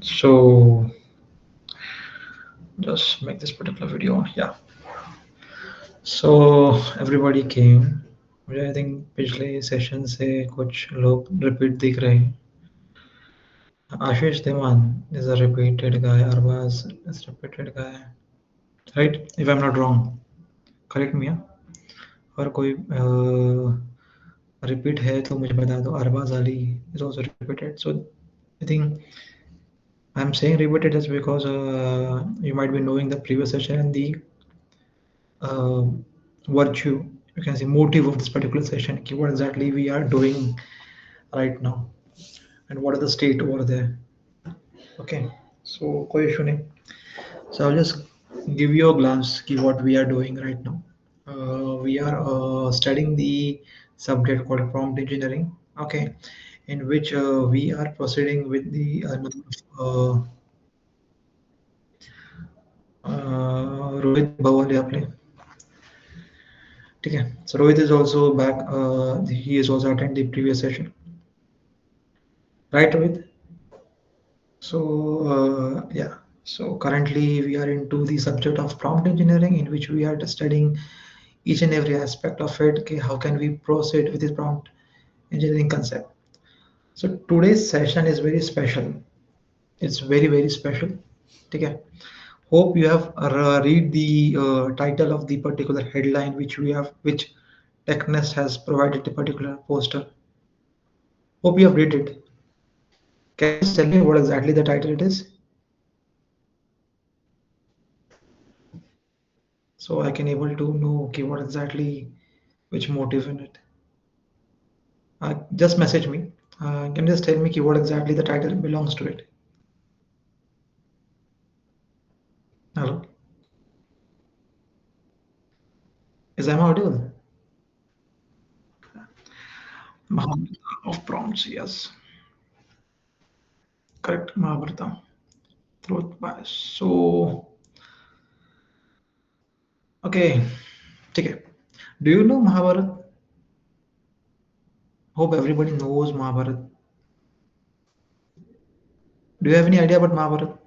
So just make this particular video. Yeah. So everybody came. मुझे I think पिछले session से कुछ लोग रिपीट दिख रहे हैं. आशीष Dhiman is a repeated guy. Arbaz is repeated guy. Right? If I'm not wrong, correct me. Yeah? और कोई रिपीट है तो मुझे बता दो. Arbaaz Ali is also repeated. So I think I'm saying repeated just because you might be knowing the previous session and the uh, virtue, you can say motive of this particular session, what exactly we are doing right now and what are the state over there. Okay, so कोई issue नहीं. So I'll just give you a glance ki what we are doing right now. We are studying the subject called prompt engineering. Okay, in which we are proceeding with the Rohit भवाले आपले. ठीक है. So Rohit is also back. He is also attended the previous session. Right, Rohit? So, yeah. So currently we are into the subject of prompt engineering, in which we are studying each and every aspect of it. Okay, how can we proceed with this prompt engineering concept? So today's session is very special. It's very very special. Okay. Hope you have read the title of the particular headline which TechNest has provided the particular poster. Hope you have read it. Can you just tell me what exactly the title it is? So I can able to know okay what exactly which motive in it. Just message me. Can you just tell me what exactly the title belongs to it? Hello, is I'm audible? Mahabharata of prompts, yes, correct. Mahabharata, truth bias. So okay, okay. Do you know Mahabharata? Hope everybody knows Mahabharata. Do you have any idea about Mahabharata?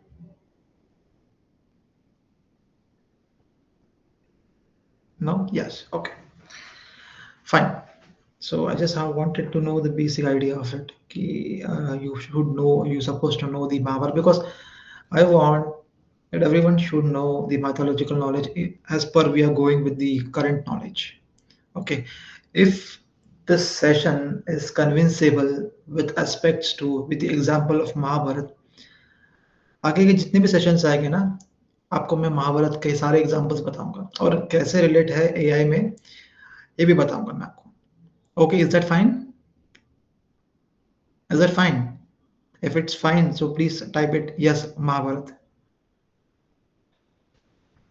No? Yes. Okay. Fine. So I just have wanted to know the basic idea of it. Ki, you should know, you're supposed to know the Mahabharata because I want that everyone should know the mythological knowledge as per we are going with the current knowledge. Okay. If this session is convincible with aspects to with the example of Mahabharata, आगे के जितने भी sessions आएंगे ना, आपको मैं महाभारत के सारे एग्जांपल्स बताऊंगा और कैसे रिलेट है एआई में ये भी बताऊंगा मैं आपको. Okay, is that fine? Is that fine? If it's fine, so please type it yes, Mahabharat.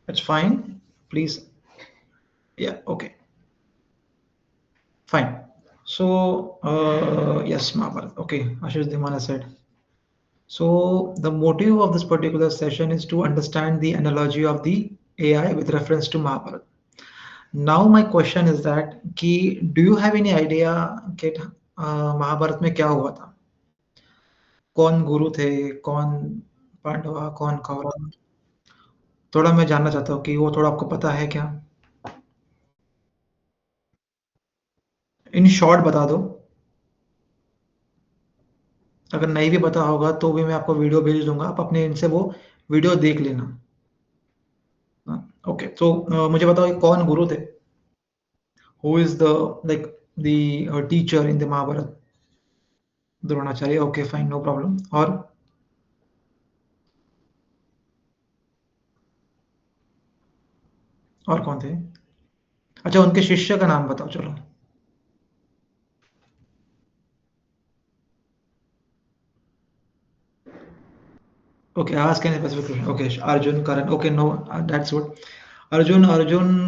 It's fine. Please. Yeah, okay. Fine. So, yes, Mahabharat. Okay, Ashish Dhimana said. So, the motive of this particular session is to understand the analogy of the AI with reference to Mahabharat. Now, my question is that, कि, do you have any idea कि महाभारत में क्या हुआ था? कौन गुरु थे? कौन पांडवा? कौन कौरव? थोड़ा मैं जानना चाहता हूँ कि वो थोड़ा आपको पता है क्या? इन शॉर्ट बता दो. अगर नहीं भी पता होगा तो भी मैं आपको वीडियो भेज दूँगा. आप अपने इनसे वो वीडियो देख लेना. ओके. तो मुझे बताओ ये कौन गुरु थे? Who is the like the teacher in the Mahabharata? Dronacharya. Okay, fine, no problem. और कौन थे? अच्छा, उनके शिष्य का नाम बताओ चलो. Okay, ask any specific question. Okay, Arjun, Karan. Okay, no, that's what. Arjun,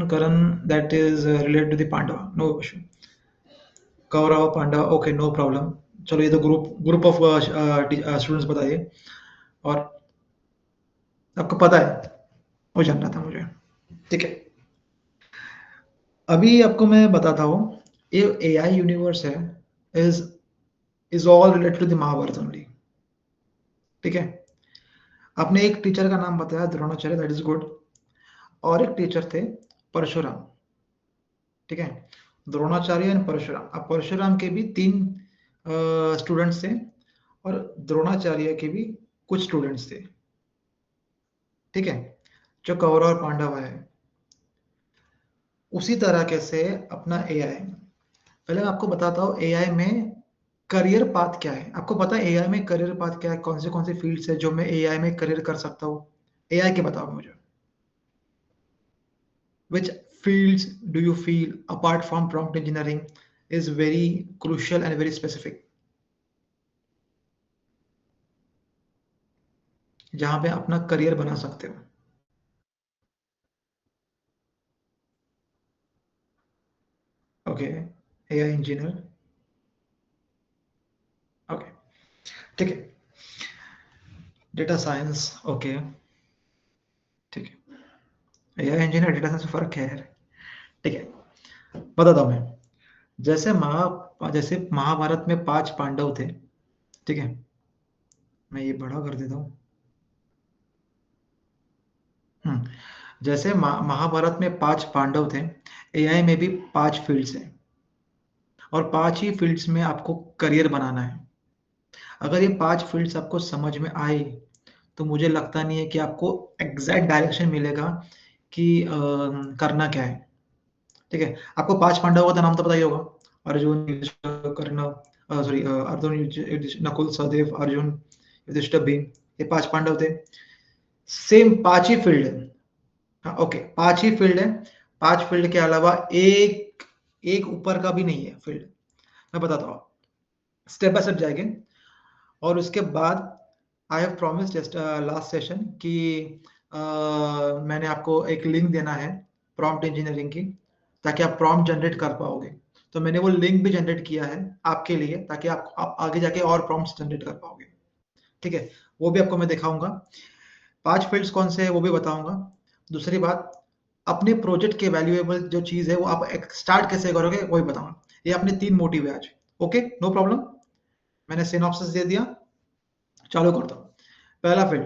Karan, that is related to the Pandava. No question. Kaurava, Pandava. Okay, no problem. चलो ये तो ग्रुप ऑफ स्टूडेंट्स बताइए. और आपको पता है? वो जानना था मुझे. ठीक है. अभी आपको मैं बताता हूँ. ये एआई यूनिवर्स है. Is is all related to the Mahabharata only. ठीक है। आपने एक टीचर का नाम बताया द्रोणाचार्य, दैट इज गुड, और एक टीचर थे परशुराम। ठीक है, द्रोणाचार्य एंड परशुराम। अब परशुराम के भी 3 स्टूडेंट्स थे और द्रोणाचार्य के भी कुछ स्टूडेंट्स थे। ठीक है, जो कौरव और पांडव है। उसी तरह कैसे अपना एआई, पहले मैं आपको बताता हूँ एआई में करियर पाथ क्या है। आपको पता है एआई में करियर पाथ क्या है, कौन से फील्ड्स है जो मैं एआई में करियर कर सकता हूँ? एआई के बताओ मुझे, which fields do you feel apart from prompt engineering is very crucial and very specific, जहां पे अपना करियर बना सकते हो? Okay, AI engineer. ओके, ठीक है, डेटा साइंस। ओके, ठीक है, एआई इंजीनियर डेटा साइंस में फर्क है यार। ठीक है, बताता हूँ मैं। जैसे महाभारत में 5 पांडव थे। ठीक है, मैं ये बड़ा कर देता हूँ। हम्म, जैसे महाभारत में 5 पांडव थे, एआई में भी 5 फील्ड्स हैं और 5 ही फील्ड्स में आपको करियर बनाना है। अगर ये 5 फील्ड्स आपको समझ में आए, तो मुझे लगता नहीं है कि आपको एग्जैक्ट डायरेक्शन मिलेगा कि करना क्या है। ठीक है, आपको 5 पांडवों का तो नाम तो पता ही होगा। अर्जुन, युधिष्ठिर, कर्ण, सॉरी, अर्जुन, नकुल, सहदेव, अर्जुन, युधिष्ठिर, भीम। ये 5 पांडव थे। सेम 5 ही फील्ड है। हाँ, ओके, 5 ही फील्ड है। 5 फील्ड के अलावा एक एक ऊपर का भी नहीं है फील्ड। मैं बताता हूँ, स्टेप बाय स्टेप जाएंगे। और उसके बाद I have promise just last session कि मैंने आपको एक लिंक देना है प्रॉम्प्ट इंजीनियरिंग की, ताकि आप प्रॉम्प्ट जनरेट कर पाओगे। तो मैंने वो लिंक भी जनरेट किया है आपके लिए, ताकि आप आगे जाके और प्रॉम्प्ट्स जनरेट कर पाओगे। ठीक है, वो भी आपको मैं दिखाऊंगा। 5 फील्ड्स कौन से है वो भी बताऊंगा। दूसरी बात, अपने प्रोजेक्ट के वैल्यूएबल जो चीज़ है वो आप स्टार्ट कैसे करोगे वो भी बताऊंगा। ये अपने 3 मोटिव है आज। Okay, no problem. मैंने सिनॉप्सिस दे दिया, चालू करता हूँ। पहला field,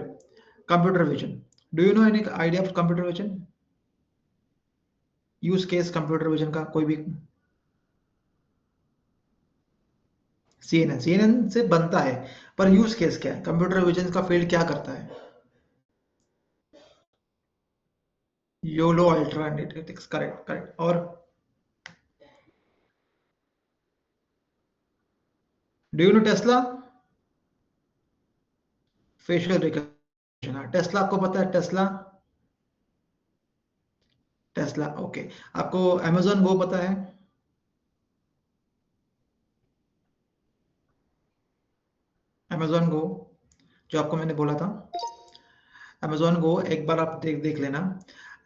computer vision. Do you know any idea of computer vision? Use case computer vision का कोई भी? सीएनएन से बनता है, पर यूज केस क्या है? कंप्यूटर विजन का फील्ड क्या करता है? YOLO ultra analytics, correct correct. और do you know Tesla? Facial recognition, Tesla आपको पता है? Tesla, Tesla, okay. आपको अमेजोन गो पता है? अमेजोन गो, जो आपको मैंने बोला था, अमेजोन गो एक बार आप देख देख लेना।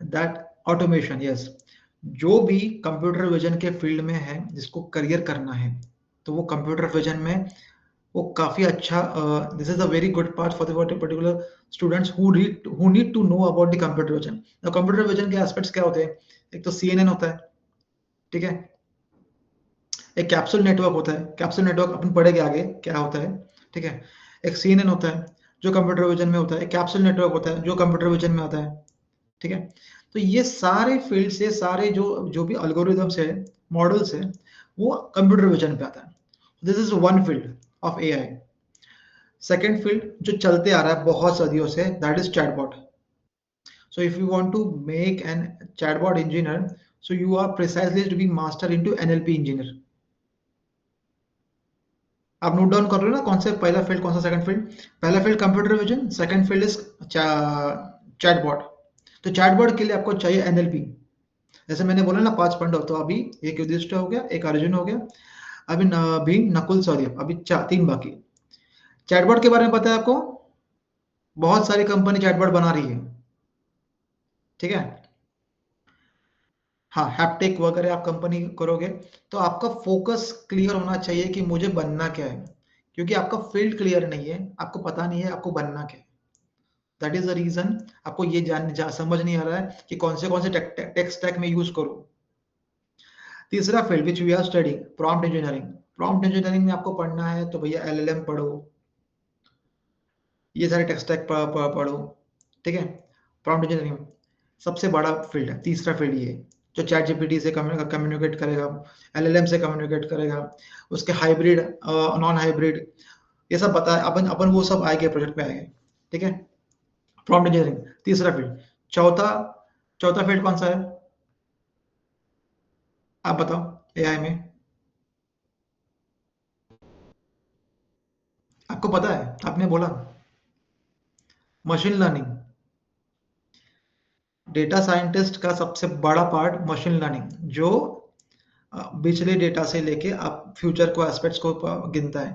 That automation, yes. जो भी कंप्यूटर विजन के फील्ड में है, जिसको करियर करना है, तो वो कंप्यूटर विजन में वो काफ़ी अच्छा, this is a very good part for the particular students who need to know about the computer vision. Computer vision के एस्पेक्ट्स क्या होते हैं? एक तो सीएनएन होता है। ठीक है, एक कैप्सूल नेटवर्क होता है। कैप्सूल नेटवर्क अपन पढ़ेंगे आगे क्या होता है। ठीक है, एक सीएनएन होता है जो कंप्यूटर विजन में होता है, एक कैप्सूल नेटवर्क होता है जो कंप्यूटर विजन में आता है। ठीक है, तो ये सारे फील्ड से, सारे जो जो भी अल्गोरिदम्स है, मॉडल्स है, वो कंप्यूटर विजन पे आता है। This is one field of AI. Second field जो चलते आ रहा है बहुत सदियों से, that is chatbot. So if you want to make an chatbot engineer, so you are precisely to be master into NLP engineer। आप नोट डाउन कर रहे हो ना, कौन सा पहला फील्ड, कौन सा सेकंड फील्ड? पहला field computer vision, second field is chatbot. तो चैटबॉट के लिए आपको चाहिए एनएलपी। जैसे मैंने बोला ना 5 पांडव, तो अभी एक युधिष्ठिर हो गया, एक अर्जुन हो गया, अभी भीम, नकुल, सहदेव, अभी 3 बाकी। चैटबॉट के बारे में पता है आपको? बहुत सारी कंपनी चैटबॉट बना रही है। ठीक है, हाँ, हैप्टिक वगैरह आप कंपनी करोगे, तो आपका फोकस क्लियर होना चाहिए कि मुझे बनना क्या है। क्योंकि आपका फील्ड क्लियर नहीं है, आपको पता नहीं है आपको बनना क्या है। दैट इज द रीजन आपको ये समझ नहीं आ रहा है कि कौन से टेक स्टैक में यूज करो। तीसरा field which we are studying, prompt engineering. Prompt engineering में आपको पढ़ना है तो भैया एलएलएम पढ़ो, ये सारे टेक स्टैक पढ़ो, ठीक है। प्रॉम्प्ट इंजीनियरिंग सबसे बड़ा फील्ड है, तीसरा फील्ड ये है, जो चैट जीपीटी से कम्युनिकेट करेगा, एलएलएम से कम्युनिकेट करेगा, उसके हाइब्रिड, नॉन हाइब्रिड, ये सब बता, अपन अपन वो सब आएंगे, प्रोजेक्ट में आएंगे, ठीक है। प्रॉम्प्ट इंजीनियरिंग तीसरा फील्ड। चौथा चौथा फील्ड कौन सा है, आप बताओ एआई में, आपको पता है, आपने बोला मशीन लर्निंग। डेटा साइंटिस्ट का सबसे बड़ा पार्ट मशीन लर्निंग, जो पिछले डेटा से लेके आप फ्यूचर को एस्पेक्ट्स को गिनता है,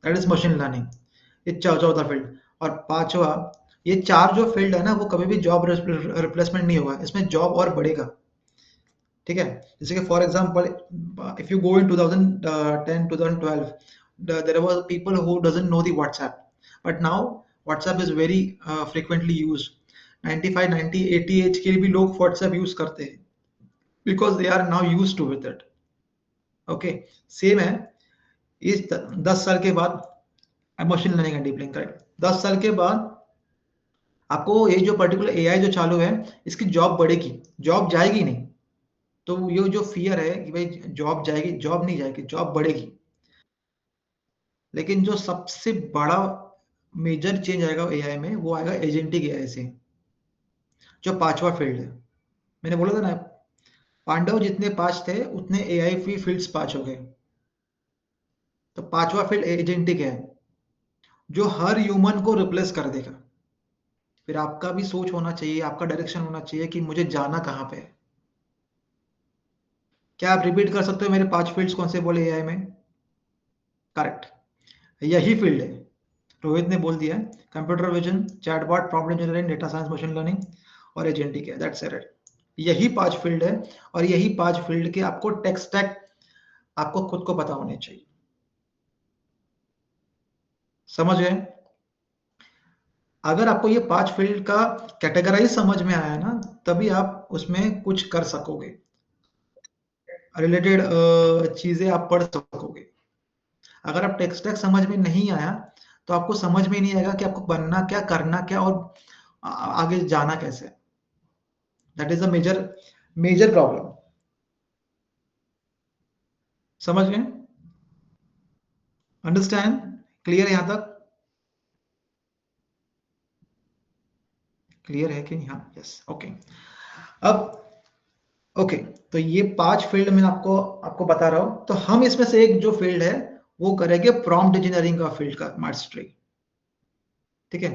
दैट इज मशीन लर्निंग। ये चौथा फील्ड। और पांचवा, ये चार जो फील्ड है ना, वो कभी भी जॉब रिप्लेसमेंट नहीं होगा, इसमें जॉब और बढ़ेगा, ठीक है। जैसे कि for example, if you go in 2010 2012, there were people who doesn't know the WhatsApp, but now WhatsApp is very frequently used। 95 90 80 as के भी लोग WhatsApp यूज करते हैं, because they are now used to with it। Okay, same है। इस 10 साल के बाद machine learning and deep learning, correct. 10 साल के बाद आपको ये जो पर्टिकुलर एआई जो चालू है, इसकी जॉब बढ़ेगी, जॉब जाएगी नहीं। तो ये जो फियर है कि भाई जॉब जाएगी, जॉब नहीं जाएगी, जॉब बढ़ेगी। लेकिन जो सबसे बड़ा मेजर चेंज आएगा एआई में, वो आएगा एजेंटिक एआई से, जो पांचवा फील्ड है। मैंने बोला था ना, पांडव जितने पांच थे, उतने एआई की फील्ड्स पांच हो गए। तो पांचवा फील्ड एजेंटिक है, जो हर ह्यूमन को रिप्लेस कर देगा। फिर आपका भी सोच होना चाहिए, आपका डायरेक्शन होना चाहिए कि मुझे जाना कहाँ पे है। क्या आप रिपीट कर सकते हो मेरे पांच फील्ड्स कौन से बोले एआई में? करेक्ट, यही फील्ड है। रोहित ने बोल दिया, computer vision, chatbot, prompt engineering, data science, machine learning और एजेंटिक है, दैट्स इट। यही पांच फील्ड है, और यही पांच फील्ड के आपको टेक स्टैक आपको खुद को पता होने चाहिए। समझ गए? अगर आपको ये पांच फील्ड का कैटेगराइज समझ में आया ना, तभी आप उसमें कुछ कर सकोगे, रिलेटेड चीजें आप पढ़ सकोगे। अगर आप टेक स्टैक समझ में नहीं आया, तो आपको समझ में नहीं आएगा कि आपको बनना क्या, करना क्या, और आगे जाना कैसे। That is a major major problem. समझ गए? अंडरस्टैंड? क्लियर है यहाँ तक? क्लियर है कि नहीं? हाँ, यस, ओके। अब ओके, तो ये पांच फील्ड में आपको आपको बता रहा हूँ। तो हम इसमें से एक जो फील्ड है, वो करेंगे प्रॉम्प्ट इंजीनियरिंग का फील्ड का मास्टरी, ठीक है।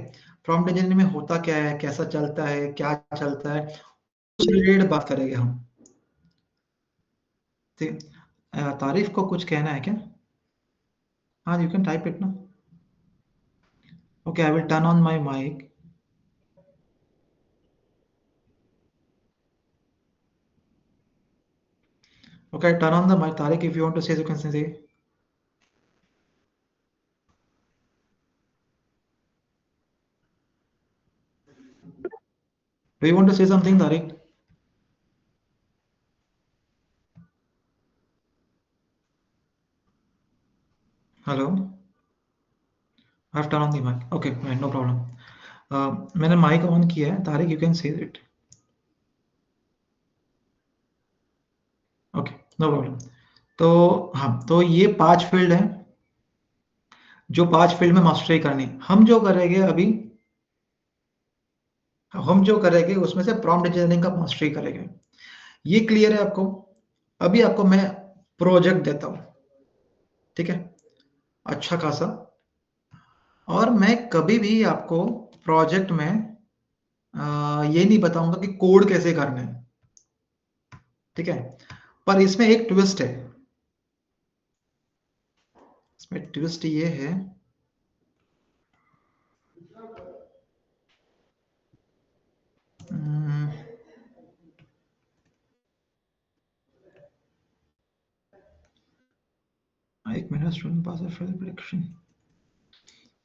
प्रॉम्प्ट इंजीनियरिंग में होता क्या है, कैसा चलता है, क्या चलता है, उस रिलेटेड बात करेंगे हम, ठीक है। तारीफ को कुछ कहना है क्या? हाँ, यू कैन टाइप इट ना। Okay, I will turn on my mic. Okay, turn on the mic, Tariq, if you want to say, you can say। Do you want to say something, Tariq? Hello? I have turned on the mic. Okay, right, no problem. मैंने mic on किया है, Tariq, you can say it. Okay, no problem. तो हाँ, तो ये पांच field हैं, जो पांच फील्ड में मास्टरी करनी है। हम जो करेंगे उसमें से प्रॉम्प्ट इंजीनियरिंग का मास्टरी करेंगे। ये क्लियर है आपको? अभी आपको मैं प्रोजेक्ट देता हूँ, ठीक है, अच्छा खासा। और मैं कभी भी आपको प्रोजेक्ट में ये नहीं बताऊंगा कि कोड कैसे करना है, ठीक है। पर इसमें एक ट्विस्ट है, इसमें ट्विस्ट ये है। हम्म, एक minute, student pass for prediction.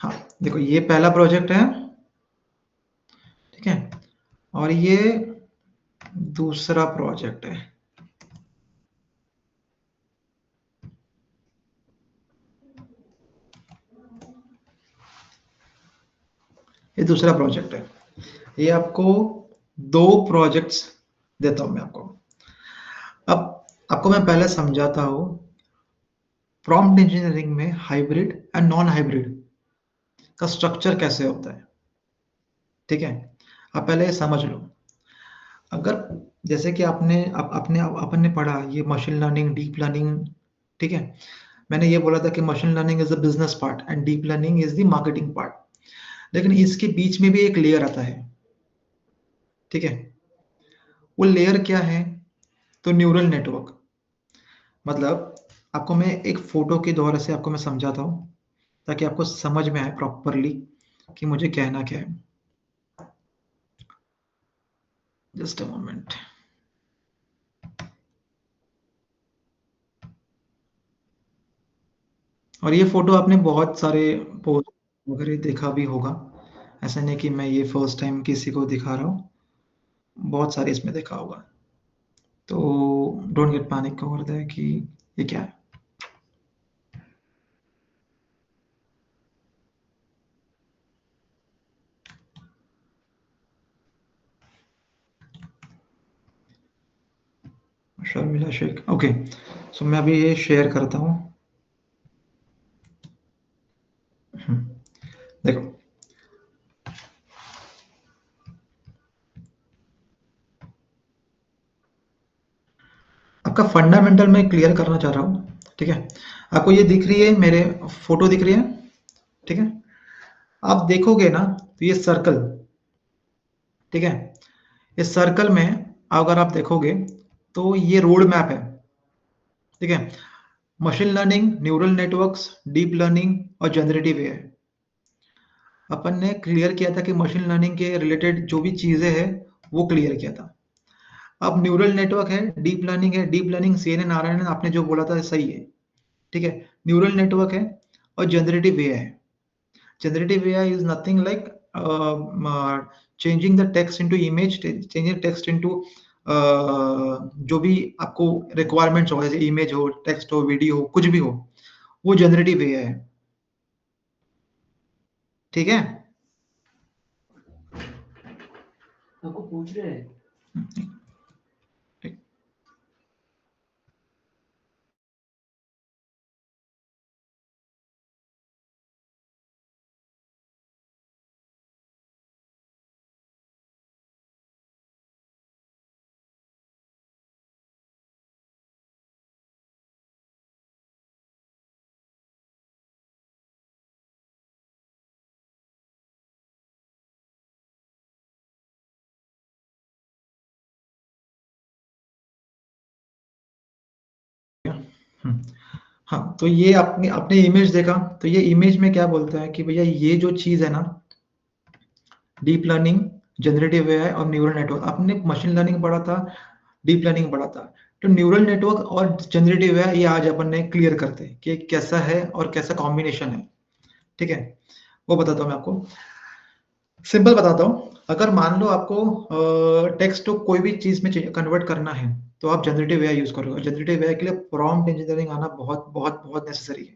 हाँ, देखो, ये पहला प्रोजेक्ट है, ठीक है, और ये दूसरा प्रोजेक्ट है। ये दूसरा प्रोजेक्ट है। ये आपको 2 प्रोजेक्ट्स देता हूँ मैं आपको। अब आपको मैं पहले समझाता हूँ प्रॉम्प्ट इंजीनियरिंग में हाइब्रिड एंड नॉन हाइब्रिड का स्ट्रक्चर कैसे होता है, ठीक है? आप पहले ये समझ लो। अगर जैसे कि अपन ने पढ़ा ये मशीन लर्निंग, डीप लर्निंग, ठीक है? मैंने ये बोला था कि machine learning is the business part and deep learning is the marketing part. लेकिन इसके बीच में भी एक लेयर आता है, ठीक है? वो लेयर क्या है? तो न्यूरल नेटवर्क। मतलब आपको मैं एक फ़ोटो के द्वारा से आपको मैं समझाता हूँ, ताकि आपको समझ में आए प्रॉपरली कि मुझे कहना क्या है। Just a moment. और ये फ़ोटो आपने बहुत सारे पोस्ट वगैरह देखा भी होगा। ऐसा नहीं कि मैं ये फर्स्ट टाइम किसी को दिखा रहा हूँ, बहुत सारे इसमें देखा होगा। तो don't get panic over that कि ये क्या है। शर्मिला शेख, ओके। सो मैं अभी ये शेयर करता हूँ। देखो, आपका फंडामेंटल मैं क्लियर करना चाह रहा हूँ, ठीक है? आपको ये दिख रही है, मेरे फोटो दिख रही है, ठीक है? आप देखोगे ना तो ये सर्कल, ठीक है? इस सर्कल में अगर आप देखोगे तो ये रोड मैप है, ठीक है? Machine learning, neural networks, deep learning और जनरेटिव एआई। अपन ने क्लियर किया था कि मशीन लर्निंग के रिलेटेड जो भी चीजें हैं वो क्लियर किया था। अब न्यूरल नेटवर्क है, डीप लर्निंग है। Deep learning C N Narayanan आपने जो बोला था सही है, ठीक है? न्यूरल नेटवर्क है और जनरेटिव एआई है। Generative AI is nothing like changing the text into image, changing text into जो भी आपको रिक्वायरमेंट्स हो, जैसे इमेज हो, टेक्स्ट हो, वीडियो हो, कुछ भी हो, वो जनरेटिव एआई है, ठीक है? आपको पूछ रहे हैं। ठीक। हम्म, हाँ, तो ये आपने आपने इमेज देखा, तो ये इमेज में क्या बोलता है कि भैया ये जो चीज है ना, डीप लर्निंग, जनरेटिव एआई और न्यूरल नेटवर्क। आपने मशीन लर्निंग पढ़ा था, डीप लर्निंग पढ़ा था। तो न्यूरल नेटवर्क और जनरेटिव एआई ये आज अपन ने क्लियर करते हैं कि कैसा है और कैसा कॉम्बिनेशन है, ठीक है? वो बताता हूँ मैं आपको। सिंपल बताता हूँ। अगर मान लो आपको टेक्स्ट को कोई भी चीज में कन्वर्ट करना है, तो आप जनरेटिव एआई यूज करोगे। जनरेटिव एआई के लिए प्रॉम्प्ट इंजीनियरिंग आना बहुत बहुत बहुत नेसेसरी है।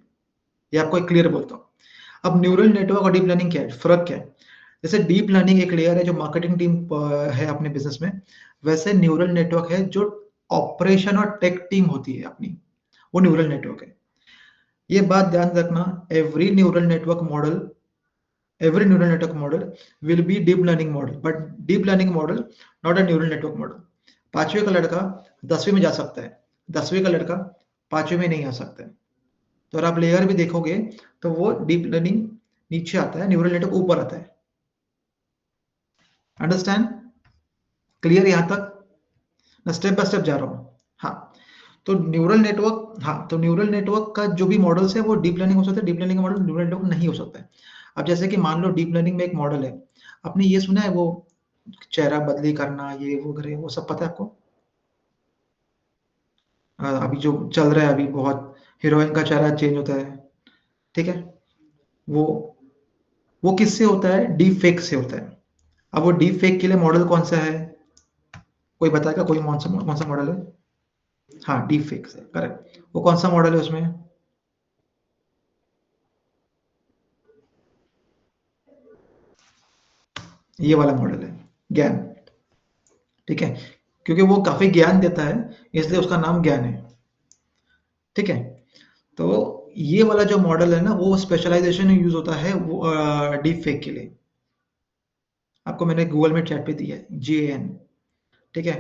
ये आपको एक क्लियर बोलता हूँ। अब न्यूरल नेटवर्क और डीप लर्निंग क्या है, फर्क क्या है? जैसे डीप लर्निंग एक लेयर है जो मार्केटिंग टीम है अपने बिजनेस में, वैसे न्यूरल नेटवर्क है जो ऑपरेशन और टेक टीम होती है अपनी, वो न्यूरल नेटवर्क है। ये बात ध्यान रखना, every neural network model every neural network model will be deep learning model, but deep learning model not a neural network model। पांचवी का लड़का 10वीं में जा सकता है, 10वीं का लड़का पांचवी में नहीं आ सकता है। तो अगर आप लेयर भी देखोगे तो वो डीप लर्निंग नीचे आता है, न्यूरल नेटवर्क ऊपर आता है। अंडरस्टैंड? क्लियर यहां तक? मैं स्टेप बाय स्टेप जा रहा हूँ। हाँ, तो न्यूरल नेटवर्क, हाँ, तो न्यूरल नेटवर्क का जो भी मॉडल्स है वो डीप लर्निंग हो सकता है, डीप लर्निंग का मॉडल न्यूरल नेटवर्क नहीं हो सकता है। अब जैसे कि मान लो डीप लर्निंग में एक मॉडल है, आपने ये सुना है वो चेहरा बदली करना, ये वो करे, वो सब पता है आपको? अभी जो चल रहा है अभी बहुत, हीरोइन का चेहरा चेंज होता है, ठीक है? वो वो किससे होता है? डीप फेक से होता है। अब वो डीप फेक के लिए मॉडल कौन सा है? कोई बताएगा? कोई कौन सा मॉडल है? हाँ, डीप फेक से, करेक्ट। वो कौन सा मॉडल है उसमें? ये वाला मॉडल है ज्ञान, ठीक है, क्योंकि वो काफी ज्ञान देता है इसलिए उसका नाम ज्ञान है, ठीक है। तो ये वाला जो मॉडल है ना वो स्पेशलाइजेशन यूज होता है वो डीप फेक के लिए। आपको मैंने गूगल में चैट पे दिया है GAN, ठीक है।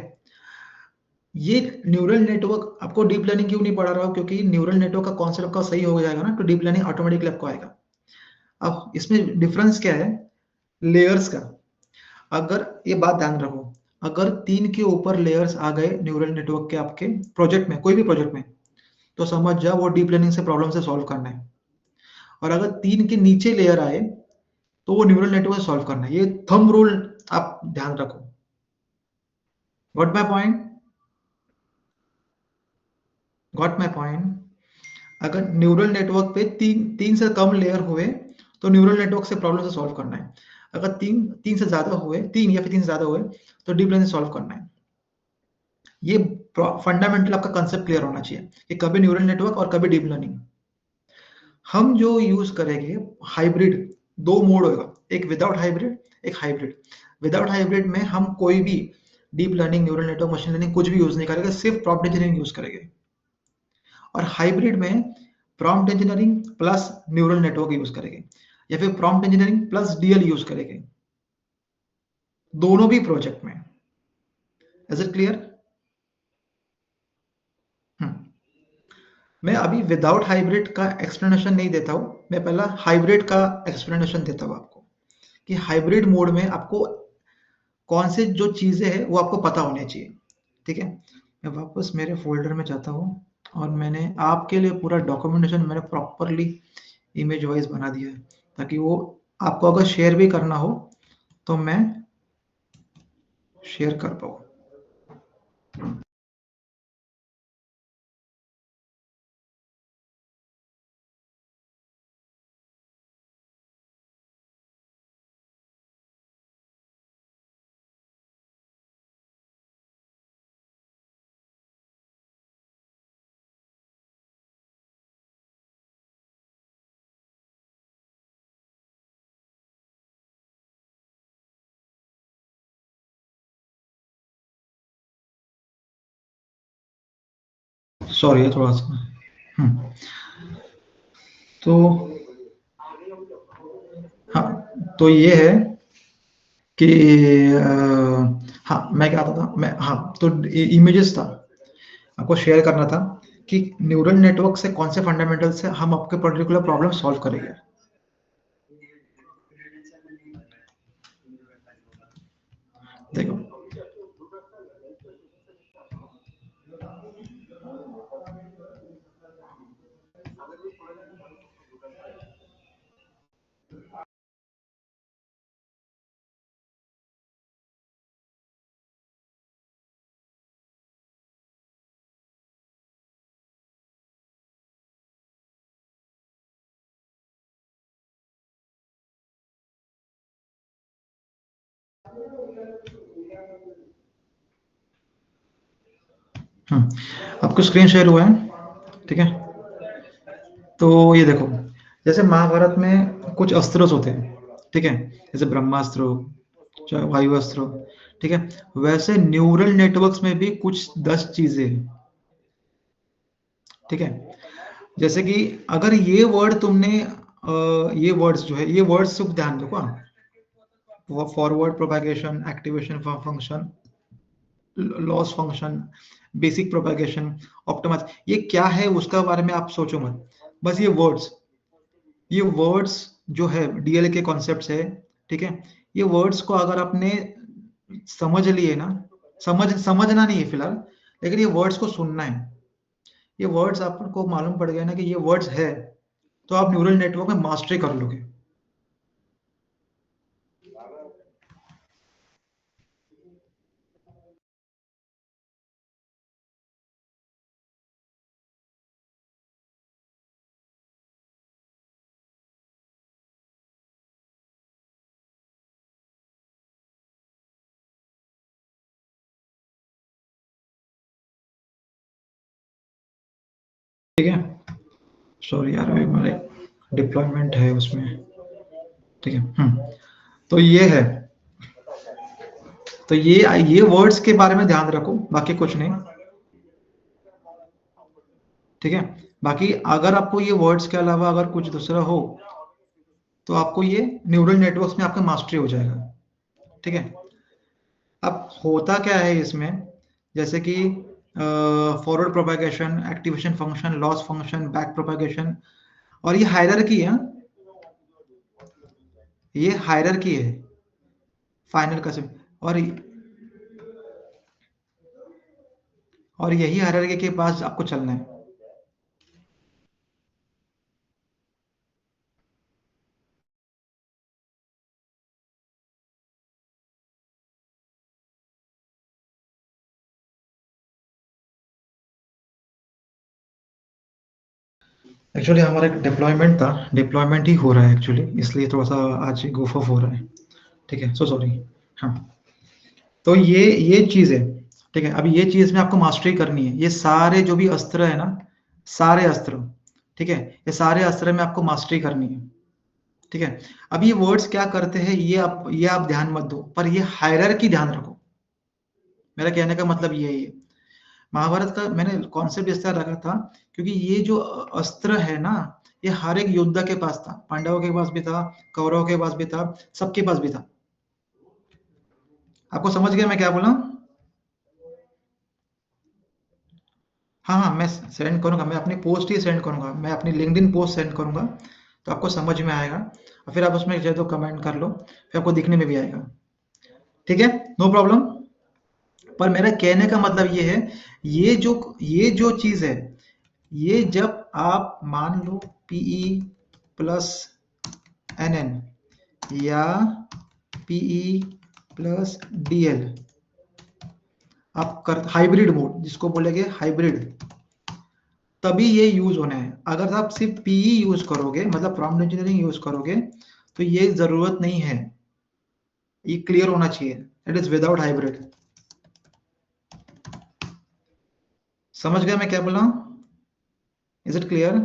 ये न्यूरल नेटवर्क आपको डीप लर्निंग क्यों नहीं पढ़ा रहा हूँ, क्योंकि न्यूरल नेटवर्क का कॉन्सेप्ट आपका सही हो जाएगा ना तो डीप लर्निंग ऑटोमेटिकली आपको आएगा। अब इसमें डिफरेंस क्या है, लेयर्स का। अगर ये बात ध्यान रखो, अगर 3 के ऊपर लेयर्स आ गए न्यूरल नेटवर्क के आपके प्रोजेक्ट में, कोई भी प्रोजेक्ट में, तो समझ जाओ वो डीप लर्निंग से प्रॉब्लम से सॉल्व करना है। और अगर 3 के नीचे लेयर आए तो वो न्यूरल नेटवर्क से सॉल्व करना है। ये थंब रूल आप ध्यान रखो। Got my point? Got my point? अगर न्यूरल नेटवर्क पे तीन से कम लेयर हुए तो न्यूरल नेटवर्क से प्रॉब्लम से सॉल्व करना है। अगर तीन तीन से ज्यादा हुए, 3 या फिर 3 से ज्यादा हुए, तो डीप लर्निंग सॉल्व करना है। ये फंडामेंटल आपका कंसेप्ट क्लियर होना चाहिए कि कभी न्यूरल नेटवर्क और कभी डीप लर्निंग। हम जो यूज करेंगे हाइब्रिड, दो मोड होगा, एक विदाउट हाइब्रिड, एक हाइब्रिड। विदाउट हाइब्रिड में हम कोई भी deep learning, neural network, machine learning कुछ भी यूज नहीं करेंगे, सिर्फ प्रॉम्प्ट इंजीनियरिंग यूज करेंगे। और हाइब्रिड में prompt engineering plus neural network use करेंगे, या फिर prompt engineering plus DL use करेंगे, दोनों भी प्रोजेक्ट में। Is it clear? मैं अभी विदाउट हाइब्रिड का एक्सप्लेनेशन नहीं देता हूं, मैं पहला हाइब्रिड का एक्सप्लेनेशन देता हूं आपको, कि हाइब्रिड मोड में आपको कौन से जो चीजें हैं वो आपको पता होनी चाहिए, ठीक है। मैं वापस मेरे फोल्डर में जाता हूँ और मैंने आपके लिए पूरा डॉक्यूमेंटेशन मैंने प्रॉपरली इमेज वाइज बना दिया है, ताकि वो आपको अगर शेयर भी करना हो तो मैं शेयर कर पाऊँ। सॉरी है थोड़ा सा। हम्म, तो हाँ, तो ये है कि हाँ मैं क्या था, मैं हाँ तो इमेजेस था, आपको शेयर करना था कि न्यूरल नेटवर्क से कौन से फंडामेंटल से हम आपके पर्टिकुलर प्रॉब्लम सॉल्व करेंगे। देखो, आपको स्क्रीन शेयर हुआ है, ठीक है। तो ये देखो, जैसे महाभारत में कुछ अस्त्र होते हैं, ठीक है, जैसे ब्रह्मास्त्र, चाहे वायु अस्त्र, ठीक है, वैसे न्यूरल नेटवर्क्स में भी कुछ 10 चीजें हैं, ठीक है। जैसे कि अगर ये वर्ड तुमने ये वर्ड्स जो है, ये वर्ड्स सिर्फ ध्यान दो, forward propagation, activation function, loss function, basic propagation, optimize, ये क्या है उसका बारे में आप सोचो मत। बस ये वर्ड्स जो है DL के कॉन्सेप्ट्स है, ठीक है। ये वर्ड्स को अगर आपने समझ लिए ना, समझना नहीं है फिलहाल, लेकिन ये वर्ड्स को सुनना है। ये वर्ड्स आपको मालूम पड़ गया ना कि ये वर्ड्स है, तो आप न्यूरल नेटवर्क में मास्टरी कर लोगे। ठीक है, सॉरी यार, अभी हमारे डिप्लॉयमेंट है उसमें, ठीक है। तो ये है, तो ये वर्ड्स के बारे में ध्यान रखो, बाकी कुछ नहीं, ठीक है। बाकी अगर आपको ये वर्ड्स के अलावा अगर कुछ दूसरा हो तो आपको ये न्यूरल नेटवर्क्स में आपका मास्टरी हो जाएगा, ठीक है। अब होता क्या है इसमें, जैसे कि forward propagation, activation function, loss function, back propagation, और ये हायरार्की है, ये हायरार्की है फाइनल का सिर्फ, और यही हायरार्की के पास आपको चलना है। एक्चुअली हमारा एक डिप्लॉयमेंट था, डिप्लॉयमेंट ही हो रहा है एक्चुअली, इसलिए थोड़ा सा आज गोफ ऑफ हो रहा है, ठीक है, सो सॉरी। हाँ, तो ये चीज़ है, ठीक है। अभी ये चीज़ में आपको मास्टरी करनी है, ये सारे जो भी अस्त्र है ना, सारे अस्त्र, ठीक है, ये सारे अस्त्र में आपको मास्टरी करनी है, ठीक है। अब ये वर्ड्स क्या करते हैं ये आप ध्यान मत दो, पर ये हायरार्की ध्यान रखो। मेरा कहने का मतलब ये है, महाभारत का मैंने कॉन्सेप्ट इस तरह रखा था क्योंकि ये जो अस्त्र है ना, ये हर एक योद्धा के पास था, पांडवों के पास भी था, कौरवों के पास भी था, सबके पास भी था। आपको समझ गया मैं क्या बोला? हाँ हाँ, मैं सेंड करूंगा, मैं अपनी पोस्ट ही सेंड करूंगा, मैं अपनी लिंक्डइन पोस्ट सेंड करूंगा, तो आपको समझ में आएगा, और फिर आप उसमें चाहे तो कमेंट कर लो, फिर आपको दिखने में भी आएगा, ठीक है, नो प्रॉब्लम। पर मेरा कहने का मतलब ये है, ये जो चीज है, ये जब आप मान लो पीई प्लस एनएन या पीई प्लस डीएल, आप कर हाइब्रिड मोड जिसको बोलेंगे हाइब्रिड, तभी ये यूज होना है। अगर आप सिर्फ पीई यूज करोगे, मतलब प्रॉम्प्ट इंजीनियरिंग यूज करोगे, तो ये जरूरत नहीं है, ये क्लियर होना चाहिए, इट इज विदाउट हाइब्रिड। समझ गया मैं क्या बोल रहा हूँ? Is it clear?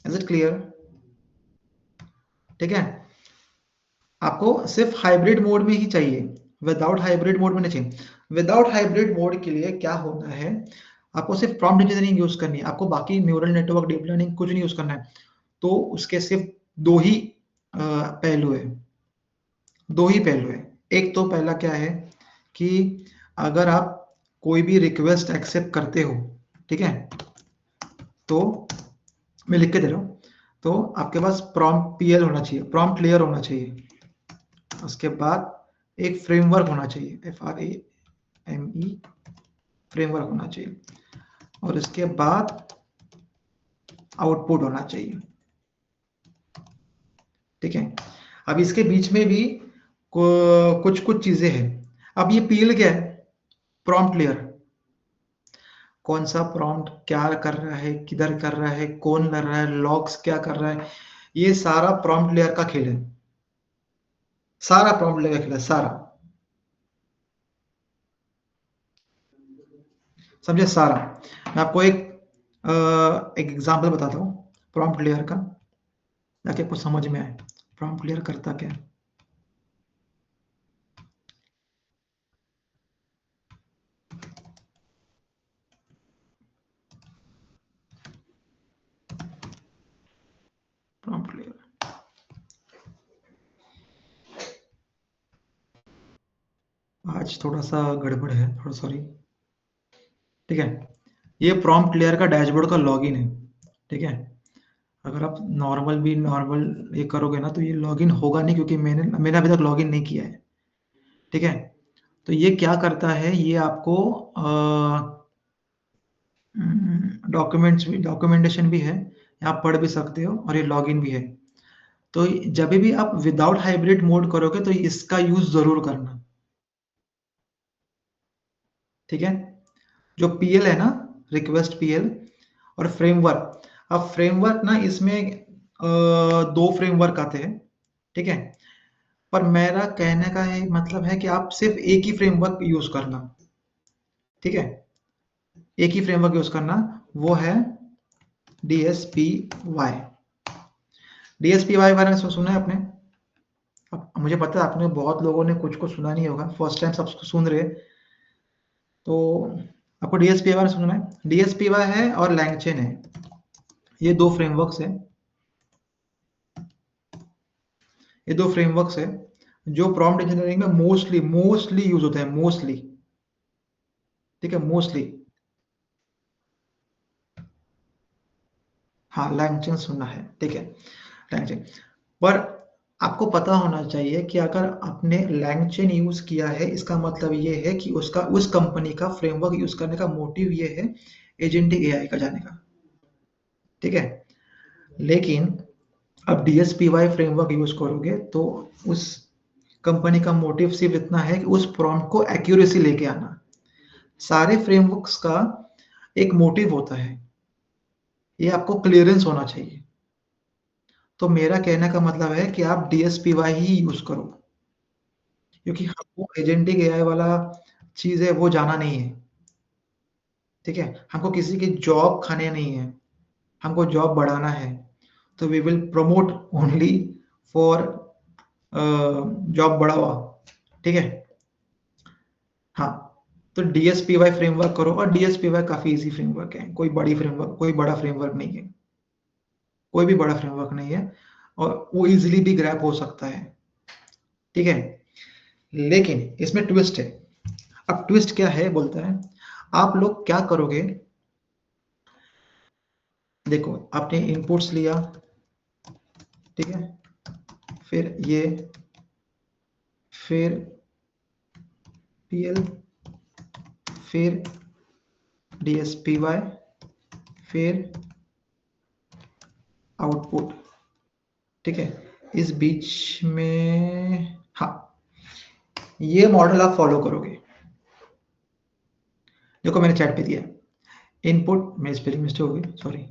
Is it clear? ठीक है, आपको सिर्फ हाइब्रिड मोड में ही चाहिए, विदाउट हाइब्रिड मोड में नहीं चाहिए। विदाउट हाइब्रिड मोड के लिए क्या होना है, आपको सिर्फ प्रॉम्प्ट इंजीनियरिंग यूज करनी है, आपको बाकी न्यूरल नेटवर्क, डीप लर्निंग कुछ नहीं यूज करना है। तो उसके सिर्फ दो ही पहलू है, दो ही पहलू है। एक तो पहला क्या है कि अगर आप कोई भी रिक्वेस्ट एक्सेप्ट करते हो, ठीक है, तो मैं लिख के दे रहा हूँ, तो आपके पास प्रॉम्प्ट पीएल होना चाहिए, प्रॉम्प्ट लेयर होना चाहिए, उसके बाद एक फ्रेमवर्क होना चाहिए, FRAME फ्रेमवर्क होना चाहिए, और इसके बाद आउटपुट होना चाहिए, ठीक है। अब इसके बीच में भी कुछ कुछ चीजें हैं। अब ये पीएल क्या है? प्रॉम्प्ट लेयर, कौन सा प्रॉम्प्ट क्या कर रहा है, किधर कर रहा है, कौन कर रहा है, लॉग्स क्या कर रहा है, ये सारा प्रॉम्प्ट लेयर का खेल है, सारा प्रॉम्प्ट लेयर का खेल है, सारा, समझे, सारा। मैं आपको एक एग्जांपल बताता हूँ प्रॉम्प्ट लेयर का, ताकि आपको समझ में आए प्रॉम्प्ट लेयर करता क्या है। प्रॉम्प्ट लेयर, आज थोड़ा सा गड़बड़ है, थोड़ा सॉरी, ठीक है। ये प्रॉम्प्ट लेयर का डैशबोर्ड का लॉगिन है, ठीक है। अगर आप नॉर्मल ये करोगे ना, तो ये लॉगिन होगा नहीं, क्योंकि मैंने अभी तक लॉगिन नहीं किया है, ठीक है। तो ये क्या करता है, ये आपको डॉक्यूमेंट्स भी, डॉक्यूमेंटेशन भी है, आप पढ़ भी सकते हो, और ये लॉगिन भी है। तो जब भी आप विदाउट हाइब्रिड मोड करोगे तो इसका यूज जरूर करना, ठीक है। जो पीएल है ना, रिक्वेस्ट पीएल और फ्रेमवर्क, अब फ्रेमवर्क ना, इसमें दो फ्रेमवर्क आते हैं, ठीक है। पर मेरा कहने का है मतलब है कि आप सिर्फ एक ही फ्रेमवर्क यूज करना, ठीक है, एक ही फ्रेमवर्क यूज करना, वो है DSPy। DSPy बारे में सुना है आपने? अब मुझे पता है आपने बहुत लोगों ने कुछ को सुना नहीं होगा, फर्स्ट टाइम सब सुन रहे, तो आपको डीएसपीवाई सुनना है। डीएसपीवाई है और लैंगचेन है, ये दो फ्रेमवर्क्स है, ये दो फ्रेमवर्क्स है जो प्रॉम्प्ट इंजीनियरिंग में मोस्टली यूज होते हैं, मोस्टली, ठीक है, मोस्टली। हाँ, लैंगचेन सुनना है, ठीक है, लैंगचेन। पर आपको पता होना चाहिए कि अगर आपने लैंगचेन यूज किया है, इसका मतलब ये है कि उसका, उस कंपनी का फ्रेमवर्क यूज करने का मोटिव ये है एजेंटिक एआई का जाने का, ठीक है। लेकिन अब डीएसपीवाई फ्रेमवर्क यूज करोगे तो उस कंपनी का मोटिव सिर्फ इतना है कि उस प्रॉम्प्ट को एक्यूरेसी लेके आना। सारे फ्रेमवर्क्स का एक मोटिव होता है, ये आपको क्लियरेंस होना चाहिए। तो मेरा कहने का मतलब है कि आप डीएसपीवाई ही यूज करो, क्योंकि हमको एजेंटिक एआई वाला चीज है वो जाना नहीं है, ठीक है। हमको किसी की जॉब खाने नहीं है, हमको जॉब बढ़ाना है। तो we will promote only for job बढ़ावा, ठीक है। हाँ, तो डीएसपीवाई फ्रेमवर्क करो, और डीएसपीवाई काफी इजी फ्रेमवर्क है, कोई बड़ा फ्रेमवर्क नहीं है, कोई भी बड़ा फ्रेमवर्क नहीं है, और वो इजीली भी ग्रैब हो सकता है, ठीक है। लेकिन इसमें ट्विस्ट है। अब ट्विस्ट क्या है बोलता है, आप लोग क्या करोगे, देखो आपने इनपुट्स लिया, ठीक है, फिर ये, फिर पीएल, फिर डीएसपीवाई, फिर आउटपुट, ठीक है। इस बीच में, हाँ, ये मॉडल आप फॉलो करोगे। देखो मैंने चैट पे दिया, इनपुट, मेरी स्पेलिंग मिस्टेक हो गई, सॉरी।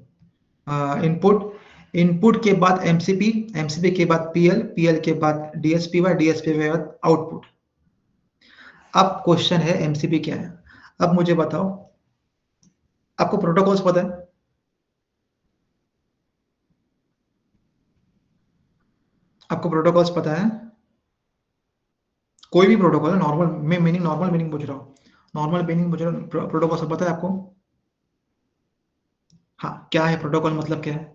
इनपुट, इनपुट के बाद एमसीपी, एमसीपी के बाद पीएल, पीएल के बाद डीएसपीवाई, डीएसपीवाई के बाद आउटपुट। अब क्वेश्चन है एमसीपी क्या है। अब मुझे बताओ, आपको प्रोटोकॉल्स पता है? आपको प्रोटोकॉल्स पता है? कोई भी प्रोटोकॉल है, नॉर्मल में मीनिंग, नॉर्मल मीनिंग पूछ रहा हूँ, नॉर्मल मीनिंग पूछ रहा हूँ, प्रोटोकॉल सब पता है आपको? हाँ, क्या है प्रोटोकॉल, मतलब क्या है?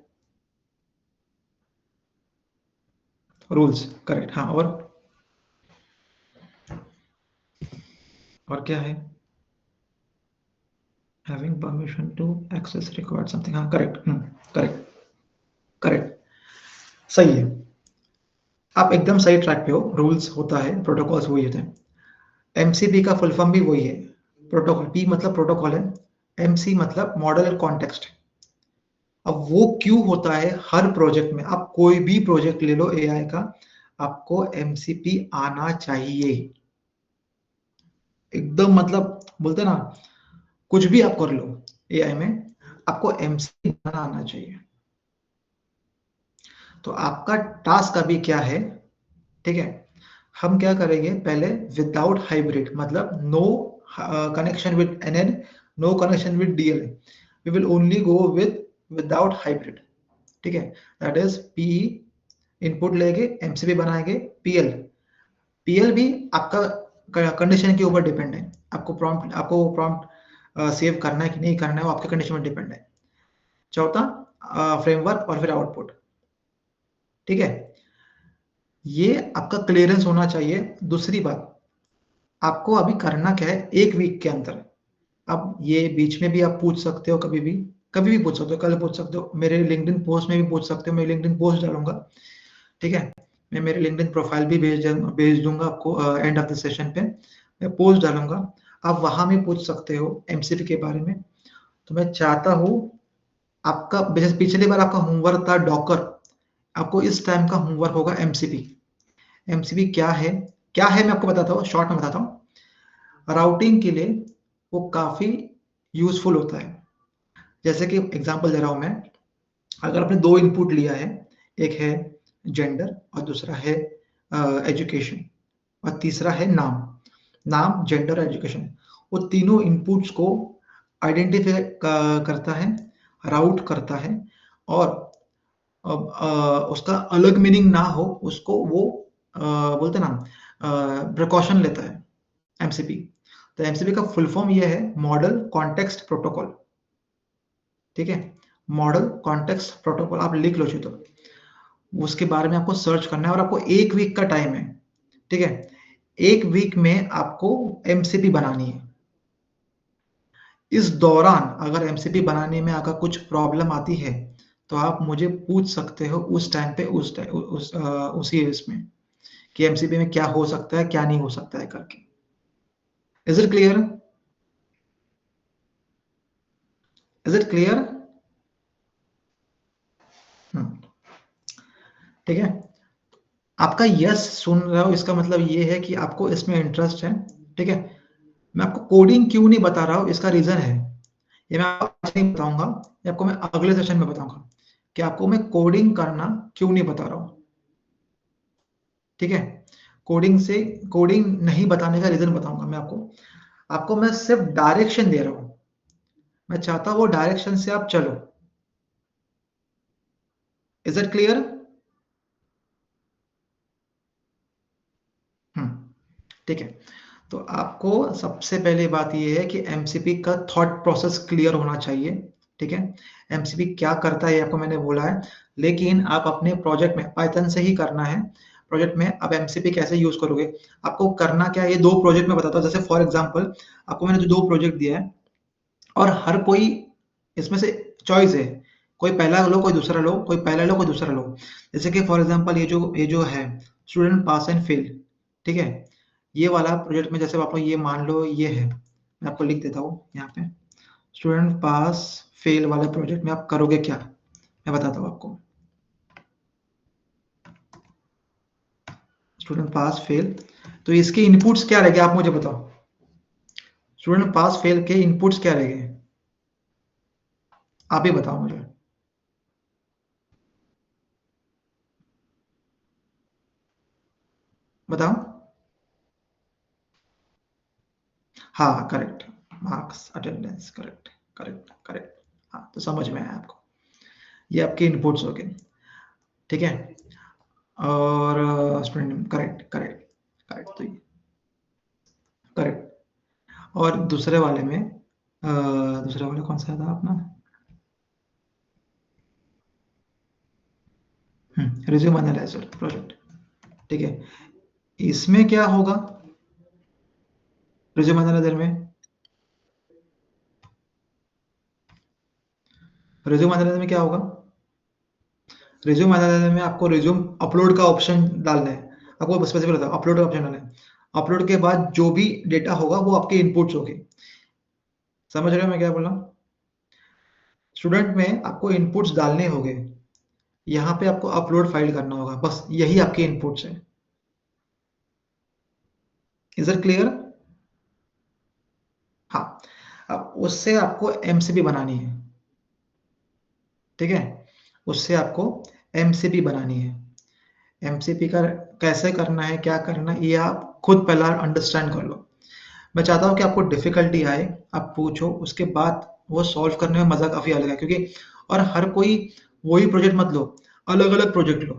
रूल्स, करेक्ट, हाँ, और क्या है? Having permission to access required something, हाँ, करेक्ट, करेक्ट, करेक्ट, सही है, आप एकदम सही ट्रैक पे हो। रूल्स होता है, प्रोटोकॉल्स वही होते हैं। एमसीपी का फुल फॉर्म भी वही है, प्रोटोकॉल, पी मतलब प्रोटोकॉल है, एमसी मतलब मॉडल कॉन्टेक्स्ट। अब वो क्यों होता है हर प्रोजेक्ट में, आप कोई भी प्रोजेक्ट ले लो एआई का, आपको एमसीपी आना चाहिए, एकदम, मतलब बोलते ना, कुछ भी आप कर लो एआई में, आपको एमसीपी आना चाहिए। तो आपका टास्क अभी क्या है, ठीक है, हम क्या करेंगे पहले, विदाउट हाइब्रिड, मतलब no connection with NN, no connection with DL, we will only go with without hybrid, ठीक है। दैट इज पीई, इनपुट लेके एमसीबी बनाएंगे, पीएल, पीएल भी आपका कंडीशन के ऊपर डिपेंड है, आपको प्रॉम्प्ट सेव करना है कि नहीं करना है, वो आपके कंडीशन में डिपेंड है। चौथा, फ्रेमवर्क, और फिर आउटपुट, ठीक है। ये आपका क्लियरेंस होना चाहिए। दूसरी बात, आपको अभी करना क्या है, एक वीक के अंदर, अब ये बीच में भी आप पूछ सकते हो, कभी भी पूछ सकते हो, कल पूछ सकते हो, मेरे लिंक्डइन पोस्ट में भी पूछ सकते हो, मैं लिंक्डइन पोस्ट डालूंगा, ठीक है। मैं मेरे लिंक्डइन प्रोफाइल भी भेज दूंगा आपको, एंड ऑफ द सेशन पे मैं पोस्ट डालूंगा, आप वहां भी पूछ सकते हो एमसीपी के बारे में। तो मैं चाहता हूँ, आपका जैसे पिछली बार आपका होमवर्क था डॉकर, आपको इस टाइम का होमवर्क होगा एमसीपी। एमसीपी क्या है मैं आपको बताता हूँ, शॉर्ट में बताता हूँ। राउटिंग के लिए वो काफी यूजफुल होता है। जैसे कि एग्जांपल दे रहा हूं मैं, अगर आपने दो इनपुट लिया है, एक है जेंडर और दूसरा है एजुकेशन, और तीसरा है नाम, नाम, जेंडर, एजुकेशन, वो तीनों इनपुट्स को आइडेंटिफाई करता है, राउट करता है, और उसका अलग मीनिंग ना हो उसको वो बोलते हैं ना प्रिकॉशन लेता है एमसीपी। तो एमसीपी का फुल फॉर्म ये है मॉडल कॉन्टेक्स्ट प्रोटोकॉल। ठीक है, मॉडल कॉन्टेक्स्ट प्रोटोकॉल आप लिख लो चाहिए तो उसके बारे में आपको सर्च करना है और आपको 1 वीक का टाइम है। ठीक है, 1 वीक में आपको एमसीपी बनानी है। इस दौरान अगर एमसीपी बनाने में अगर कुछ प्रॉब्लम आती है तो आप मुझे पूछ सकते हो उस टाइम पे, उसी इसमें कि एमसीपी में क्या हो सकता है क्या नहीं हो सकता है करके। Is it clear? Is it clear? ठीक है, आपका यस सुन रहा हो इसका मतलब ये है कि आपको इसमें इंटरेस्ट है। ठीक है, मैं आपको कोडिंग क्यों नहीं बता रहा हूँ इसका रीजन है, ये मैं आपको आज नहीं बताऊंगा, ये आपको मैं अगले सेशन में बताऊंगा कि आपको मैं कोडिंग करना क्यों नहीं बता रहा हूँ। ठीक है, कोडिंग नहीं बताने का रीजन बताऊंगा मैं आपको। आपको मैं सिर्फ डायरेक्शन दे रहा हूँ, मैं चाहता हूँ वो डायरेक्शन से आप चलो। Is it clear? ठीक है, तो आपको सबसे पहले बात ये है कि एमसीपी का थॉट प्रोसेस क्लियर होना चाहिए। ठीक है, एमसीपी क्या करता है ये आपको मैंने बोला है, लेकिन आप अपने प्रोजेक्ट में पाइथन से ही करना है। प्रोजेक्ट में आप एमसीपी कैसे यूज करोगे, आपको करना क्या है, ये 2 प्रोजेक्ट में बताता हूँ। जैसे फॉर एग्जांपल आपको मैंने जो 2 प्रोजेक्ट दिया है और हर कोई इसमें से चॉइस है, कोई पहला लो कोई दूसरा लो, कोई पहला लो कोई दूसरा लो। जैसे कि फॉर एग्जांपल ये जो है स्टूडेंट पास एंड फेल। ठीक है, ये वाला प्रोजेक्ट में जैसे आप लोग ये मान लो ये है, मैं आपको लिख देता हूँ यहाँ पे, स्टूडेंट पास फेल वाले प्रोजेक्ट में आप करोगे क्या, मैं बताता हूँ आपको। स्टूडेंट पास फेल, तो इसके इनपुट्स क्या रहेंगे आप मुझे बताओ। स्टूडेंट पास फेल के इनपुट्स क्या रहेंगे, आप ही बताओ मुझे। बताओ। हाँ correct, marks attendance, correct correct correct. हाँ तो समझ में आया आपको, ये आपके इनपुट्स हो गए। ठीक है, और स्टूडेंट करेक्ट करेक्ट करेक्ट, तो ये करेक्ट। और दूसरे वाले कौन सा था अपना, रिज्यूम एनालाइजर प्रोजेक्ट। ठीक है, इसमें क्या होगा, रिज्यूम एनालाइजर में, रिज्यूम एनालाइजर में क्या होगा, रिज्यूम एनालाइजर में आपको रिज्यूम अपलोड का ऑप्शन डालना है। आपको स्पेसिफिक बताओ, अपलोड का ऑप्शन डालना है। अपलोड के बाद जो भी डेटा होगा वो आपके इनपुट्स होंगे। समझ रहे हो मैं क्या बोल रहा हूँ? स्टूडेंट में आपको इनपुट्स डालने होंगे, यहाँ पे आपको अपलोड फाइल करना होगा, बस यही आपके इनपुट्स है। Is it clear? हाँ, अब उससे आपको एमसीपी बनानी है। ठीक है, उससे आपको एमसीपी बनानी है। एमसीपी का कैसे करना है क्या करना है ये आप खुद पहला अंडरस्टैंड कर लो। मैं चाहता हूँ कि आपको डिफिकल्टी आए, आप पूछो, उसके बाद वो सॉल्व करने में मजा काफी अलग है, क्योंकि और हर कोई वही प्रोजेक्ट मत लो, अलग अलग प्रोजेक्ट लो।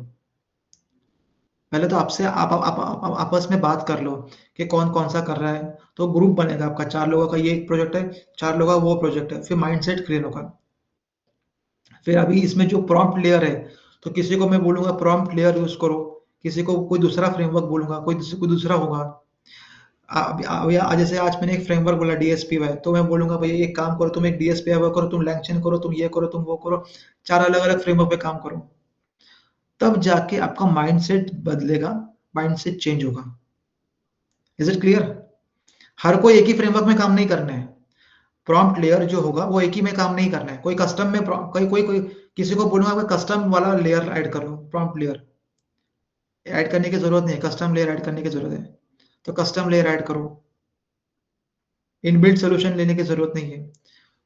पहले तो आपसे आप आपस में बात कर लो कि कौन कौन सा कर रहा है, तो ग्रुप बनेगा आपका, 4 लोगों का ये एक प्रोजेक्ट है, 4 लोगों का वो प्रोजेक्ट है, फिर माइंडसेट क्लियर होगा। फिर अभी इसमें जो प्रॉम्प्ट लेयर है, तो किसी को मैं बोलूंगा प्रॉम्प्ट लेयर यूज करो, किसी को कोई दूसरा फ्रेमवर्क बोलूंगा, कोई दूसरा होगा। जैसे आज मैंने एक फ्रेमवर्क बोला डीएसपी वाई, तो मैं बोलूंगा भाई एक काम करो, तुम एक डीएसपी वाई करो, तुम लैंगचेन करो, तुम ये करो, तुम वो करो, 4 अलग अलग फ्रेमवर्क पे काम करो। तब जाके आपका माइंडसेट बदलेगा, माइंडसेट चेंज होगा। Is it clear? हर कोई एक ही फ्रेमवर्क में काम नहीं करना है। प्रॉम्प्ट लेयर जो होगा वो एक ही में काम नहीं करना है, कोई कस्टम में कोई कोई कोई किसी को बोलूंगा कस्टम वाला लेयर ऐड करो, प्रॉम्प्ट लेयर ऐड करने की जरूरत नहीं है, कस्टम लेयर ऐड करने की जरूरत है, तो कस्टम लेयर ऐड करो। इनबिल्ट सोल्यूशन लेने की जरूरत नहीं है।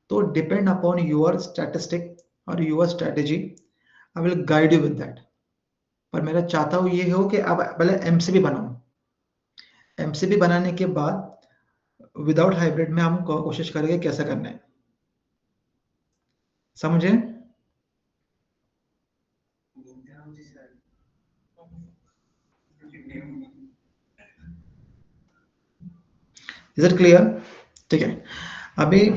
तो डिपेंड अपॉन योर स्टैटिस्टिक और your strategy, I will guide you with that. पर मेरा चाहता हूँ ये हो कि आप पहले एमसीबी बनाओ, एमसीबी बनाने के बाद विदाउट हाइब्रिड में हम कोशिश करेंगे कैसे करना है। समझे? Is it clear? ठीक है। अभी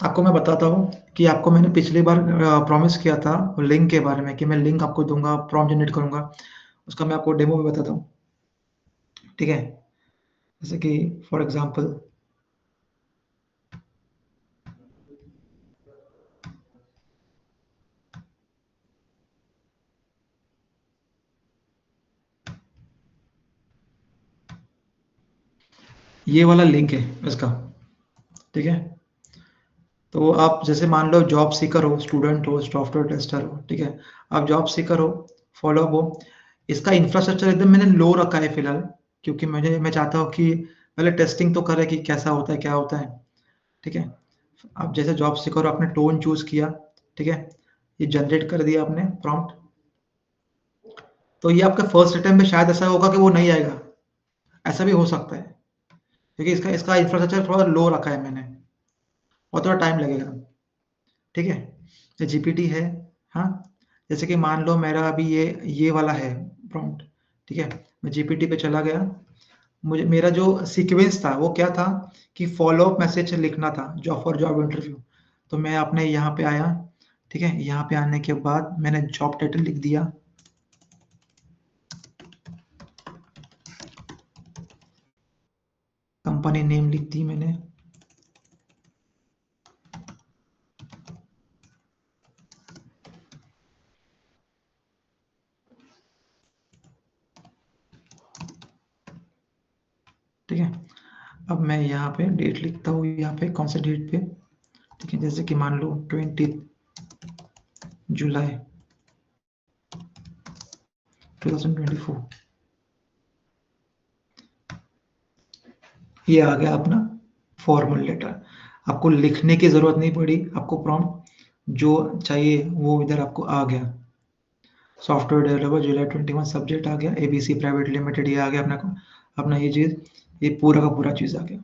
आपको मैं बताता हूँ कि आपको मैंने पिछली बार प्रॉमिस किया था लिंक के बारे में कि मैं लिंक आपको दूंगा, प्रॉम्प्ट जनरेट करूंगा। उसका मैं आपको डेमो में बताता हूँ। ठीक है, जैसे कि फॉर एग्जांपल ये वाला लिंक है इसका। ठीक है, तो आप जैसे मान लो जॉब सीकर हो, स्टूडेंट हो, सॉफ्टवेयर टेस्टर हो, ठीक है, आप जॉब सीकर हो, फॉलोअप हो। इसका इंफ्रास्ट्रक्चर एकदम मैंने लो रखा है फिलहाल, क्योंकि मैं चाहता हूँ कि पहले टेस्टिंग तो करे कि कैसा होता है, क्या होता है। ठीक है, आप जैसे जॉब सीकर हो, आपने टोन चूज किया, ठीक है, ये जनरेट कर दिया आपने प्रॉम्प्ट। तो ये आपका फर्स्ट अटेम्प्ट में शायद ऐसा होगा कि वो नहीं आएगा, ऐसा भी हो सकता है, क्योंकि इसका इसका इंफ्रास्ट्रक्चर थोड़ा लो रखा है मैंने, और थोड़ा टाइम लगेगा। ठीक है, तो जीपीटी है। हाँ, जैसे कि मान लो मेरा अभी ये वाला है प्रॉम्प्ट। ठीक है, मैं जीपीटी पे चला गया। मुझे मेरा जो सीक्वेंस था वो क्या था कि फॉलो अप मैसेज लिखना था, जॉब फॉर जॉब इंटरव्यू। तो मैं अपने यहाँ पे आया। ठीक है, यहाँ पे आने के बाद मैंने जॉब टाइटल लिख दिया, कंपनी नेम लिख दी मैंने। ठीक है, अब मैं यहाँ पे डेट लिखता हूँ, यहाँ पे कौन सा डेट पे। ठीक है, जैसे कि मान लो 20 जुलाई 2024। ये आ गया अपना फॉर्मल लेटर। आपको लिखने की ज़रूरत नहीं पड़ी, आपको प्रॉम्प्ट जो चाहिए वो इधर आपको आ गया। सॉफ्टवेयर डेवलपर जुलाई 21 सब्जेक्ट आ गया, एबीसी प्राइवेट लिमिटेड ये आ गया अपना को, अपना ये चीज़, ये पूरा का पूरा चीज़ आ गया।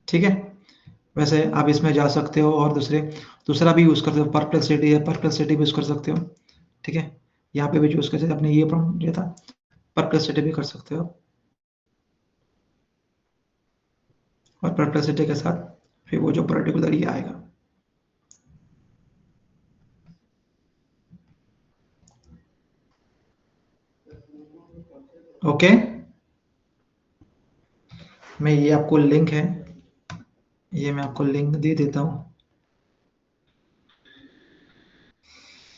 ठीक है, वैसे आप इसमें जा सकते हो और दूसरा भी यूज़ कर सकते हो, परप्लेक्सिटी है, परप्लेक्सिटी भी यूज़ कर सकते हो। ठीक है, यहाँ पे भी यूज़ कर सकते हो, अपने ये प्रॉम्प्ट दिया था, परप्लेक्सिटी भी कर सकते हो, और परप्लेक्सिटी के साथ फिर वो जो पर्टिकुलर ये आएगा। ओके, मैं ये आपको लिंक है, ये मैं आपको लिंक दे देता हूँ,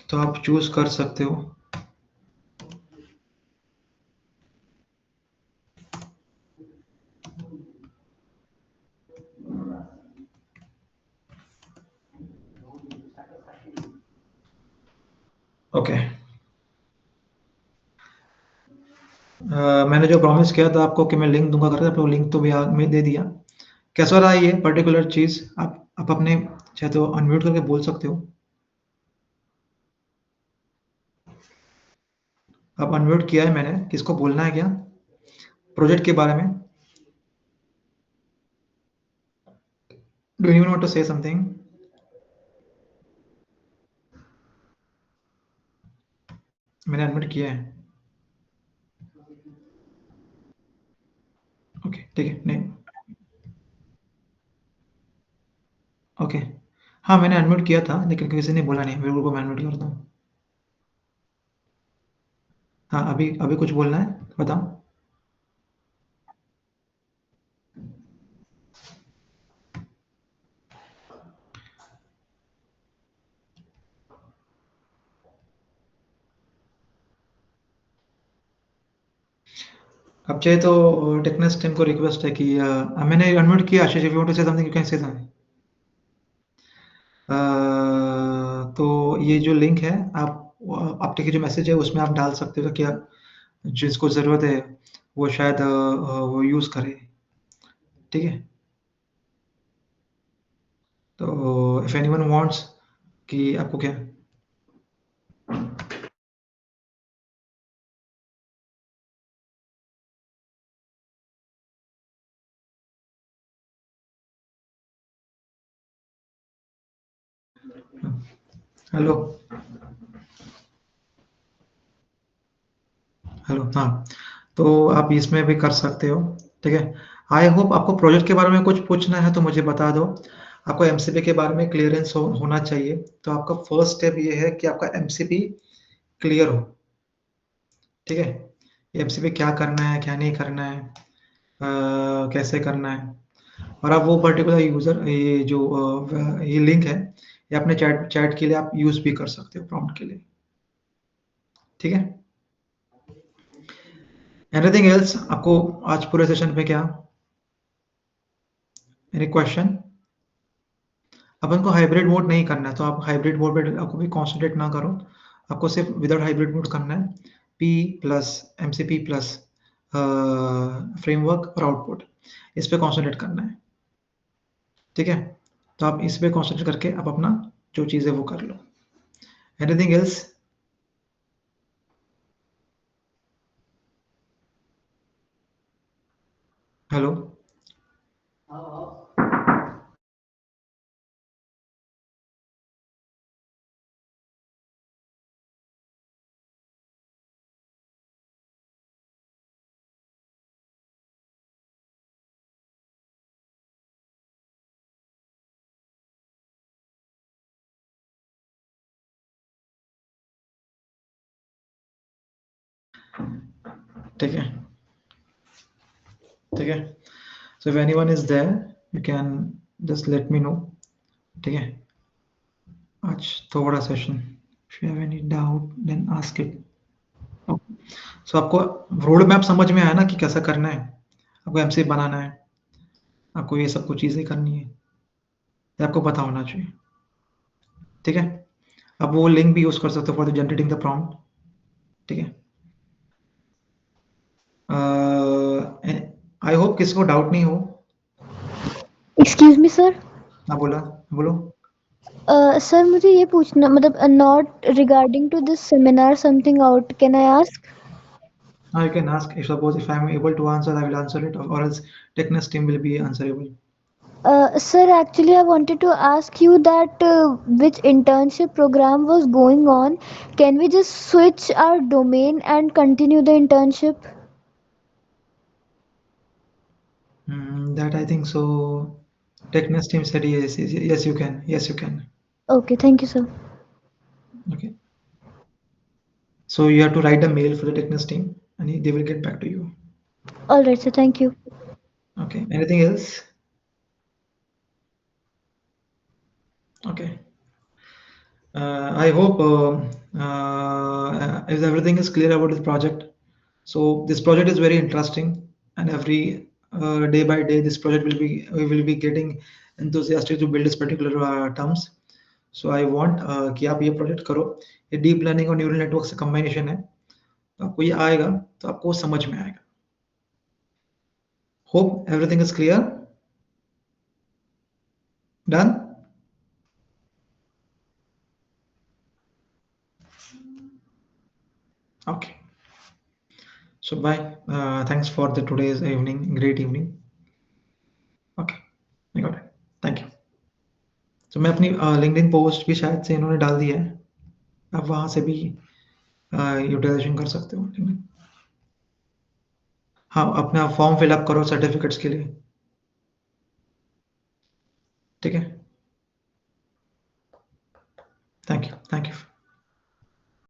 तो आप चूज़ कर सकते हो। ओके, मैंने जो प्रॉमिस किया था आपको कि मैं लिंक दूंगा करके, आपको लिंक तो भी मैं दे दिया। कैसा रहा ये पर्टिकुलर चीज़? आप अपने चाहे तो अनम्यूट करके बोल सकते हो। आप अनम्यूट किया है मैंने, किसको बोलना है क्या प्रोजेक्ट के बारे में? Do you want to say something? मैंने अनम्यूट किया है। ओके, ठीक है, नहीं, ओके। हाँ, मैंने अनम्यूट किया था लेकिन किसी ने बोला नहीं, मेरे को मैं अनम्यूट करता हूँ। हाँ, अभी अभी कुछ बोलना है, बताओ। अब चाहे तो टेक्नस टीम को रिक्वेस्ट है कि मैंने अनम्यूट किया, Ashish, if you want to say something you can say something. तो ये जो लिंक है, आपके जो मैसेज है उसमें आप डाल सकते हो, क्या जिसको ज़रूरत है वो शायद वो यूज़ करे। ठीक है, तो इफ़ एनीवन वांट्स कि आपको क्या, हेलो, हेलो, हाँ। तो आप इसमें भी कर सकते हो, ठीक है। आई होप आपको प्रोजेक्ट के बारे में कुछ पूछना है तो मुझे बता दो। आपको एमसीपी के बारे में क्लियरेंस होना चाहिए, तो आपका फर्स्ट स्टेप ये है कि आपका एमसीपी क्लियर हो, ठीक है। एमसीपी क्या करना है, क्या नहीं करना है, कैसे करना है, और आप वो पर्टिकुलर यूज़र ये जो ये लिंक है, ये अपने चैट चैट के लिए आप यूज़ भी कर सकते हो प्रॉम्प्ट के लिए, ठीक है। एनीथिंग एल्स आपको आज पूरे सेशन पे क्या, एनी क्वेश्चन? अपन को हाइब्रिड मोड नहीं करना है, तो आप हाइब्रिड मोड पे आपको भी कॉन्सेंट्रेट ना करो। आपको सिर्फ विदाउट हाइब्रिड मोड करना है, P plus MCP plus framework और आउटपुट, इस पे कॉन्सेंट्रेट करना है, ठीक है। तो आप इस पे कॉन्सेंट्रेट करके आप अपना जो चीज़ है वो कर लो। Anything else? हेलो? ठीक है, ठीक है। So if anyone is there you can just let me know, ठीक है। आज थोड़ा session, if you have any doubt then ask it. So आपको रोड मैप समझ में आया ना कि कैसा करना है, आपको एमसी बनाना है, आपको ये सब कुछ चीज़ें करनी है, ये आपको पता होना चाहिए, ठीक है। आप वो लिंक भी यूज़ कर सकते हो for the generating the prompt, ठीक है। आई होप किसी को डाउट नहीं हो। Excuse me sir. हाँ बोला, बोलो। सर मुझे ये पूछना, मतलब not regarding to this seminar something out, can I ask? Now you can ask, if suppose if I am able to answer, I will answer it, or else techniques team will be answerable. Sir, actually I wanted to ask you that which internship program was going on. Can we just switch our domain and continue the internship? That I think so. Techniques team said yes, yes, yes, you can, yes, you can. Okay, thank you sir. Okay. So you have to write a mail for the techniques team, and they will get back to you. All right sir, thank you. Okay. Anything else? Okay. I hope if everything is clear about this project. So this project is very interesting, and every day by day, this project will be we will be getting enthusiastic to build this particular terms. So I want कि आप ये project करो, ये deep learning और neural network से combination है, तो आपको ये आएगा, तो आपको समझ में आएगा। Hope everything is clear, done. Okay. So bye. Thanks for the today's evening, great evening. Okay, I got it. Thank you. तो मैं अपनी लिंक्डइन पोस्ट भी शायद से इन्होंने डाल दिया है, आप वहाँ से भी यूटिलाइजेशन कर सकते हो। हाँ, अपना फॉर्म फिल अप करो सर्टिफिकेट्स के लिए, ठीक है। Thank you, thank you.